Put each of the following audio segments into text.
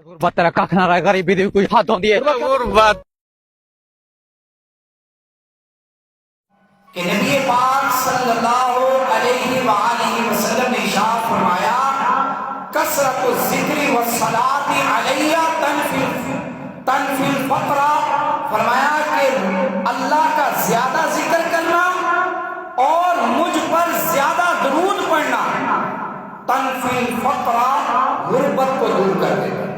غربت تیرا کھ نہ رہے، غریبی دی کوئی حد ہوندی ہے؟ غربت کہ نبی پاک صلی اللہ علیہ وآلہ وسلم نے ارشاد فرمایا کثرت الذکر والصلاۃ علیہ تنفی الفقر، فرمایا کہ اللہ کا زیادہ ذکر کرنا اور مجھ پر زیادہ درود پڑھنا تنفی الفقر، غربت کو دور کر دے گا۔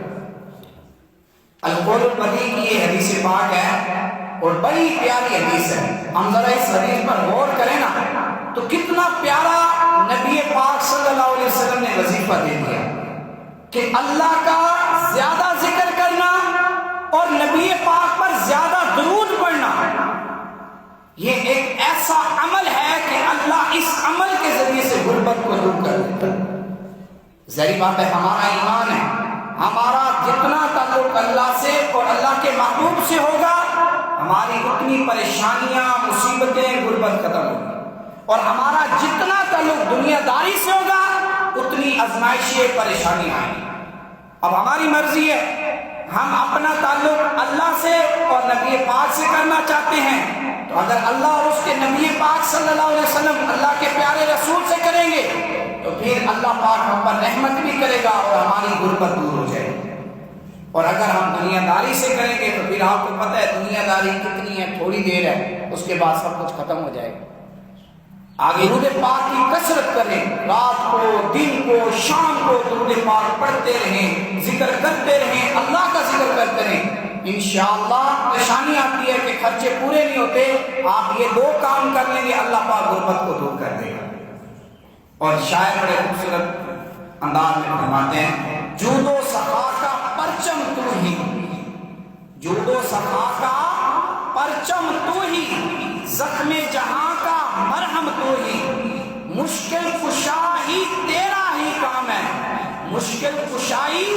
القول البدیع کی یہ حدیث پاک ہے اور بڑی پیاری حدیث ہے۔ ہم ذرا اس حدیث پر غور کریں نا تو کتنا پیارا نبی پاک صلی اللہ علیہ وسلم نے وظیفہ دے دیا کہ اللہ کا زیادہ ذکر کرنا اور نبی پاک پر زیادہ درود پڑھنا، یہ ایک ایسا عمل ہے کہ اللہ اس عمل کے ذریعے سے غربت کو دور کر دیتا ہے۔ ظاہر بات ہے ہمارا ایمان ہے، ہمارا جتنا تعلق اللہ سے اور اللہ کے محبوب سے ہوگا، ہماری اتنی پریشانیاں مصیبتیں غربت ختم ہوگی، اور ہمارا جتنا تعلق دنیا داری سے ہوگا اتنی آزمائشیں پریشانیاں آئیں گی۔ اب ہماری مرضی ہے، ہم اپنا تعلق اللہ سے اور نبی پاک سے کرنا چاہتے ہیں، تو اگر اللہ اور اس کے نبی پاک صلی اللہ علیہ وسلم اللہ کے پیارے رسول سے کریں گے تو پھر اللہ پاک ہم پر رحمت بھی کرے گا اور ہماری غربت دور ہو جائے گی۔ اور اگر ہم دنیا داری سے کریں گے تو پھر آپ کو پتہ ہے دنیا داری کتنی ہے، تھوڑی دیر ہے، اس کے بعد سب کچھ ختم ہو جائے گا۔ آگے درود پاک کی کثرت کریں، رات کو دن کو شام کو درود پاک پڑھتے رہیں، ذکر کرتے رہیں، اللہ کا ذکر کرتے رہیں۔ انشاءاللہ پریشانی آتی ہے کہ خرچے پورے نہیں ہوتے، آپ یہ دو کام کر لیں گے اللہ پاک غربت کو دور کر دے گا۔ اور شاعر بڑے خوبصورت انداز میں فرماتے ہیں جود و سخا کا پرچم تو ہی، جود و سخا کا پرچم تو ہی، زخم جہاں کا مرہم تو ہی، مشکل کشا ہی تیرا ہی کام ہے، مشکل کشائی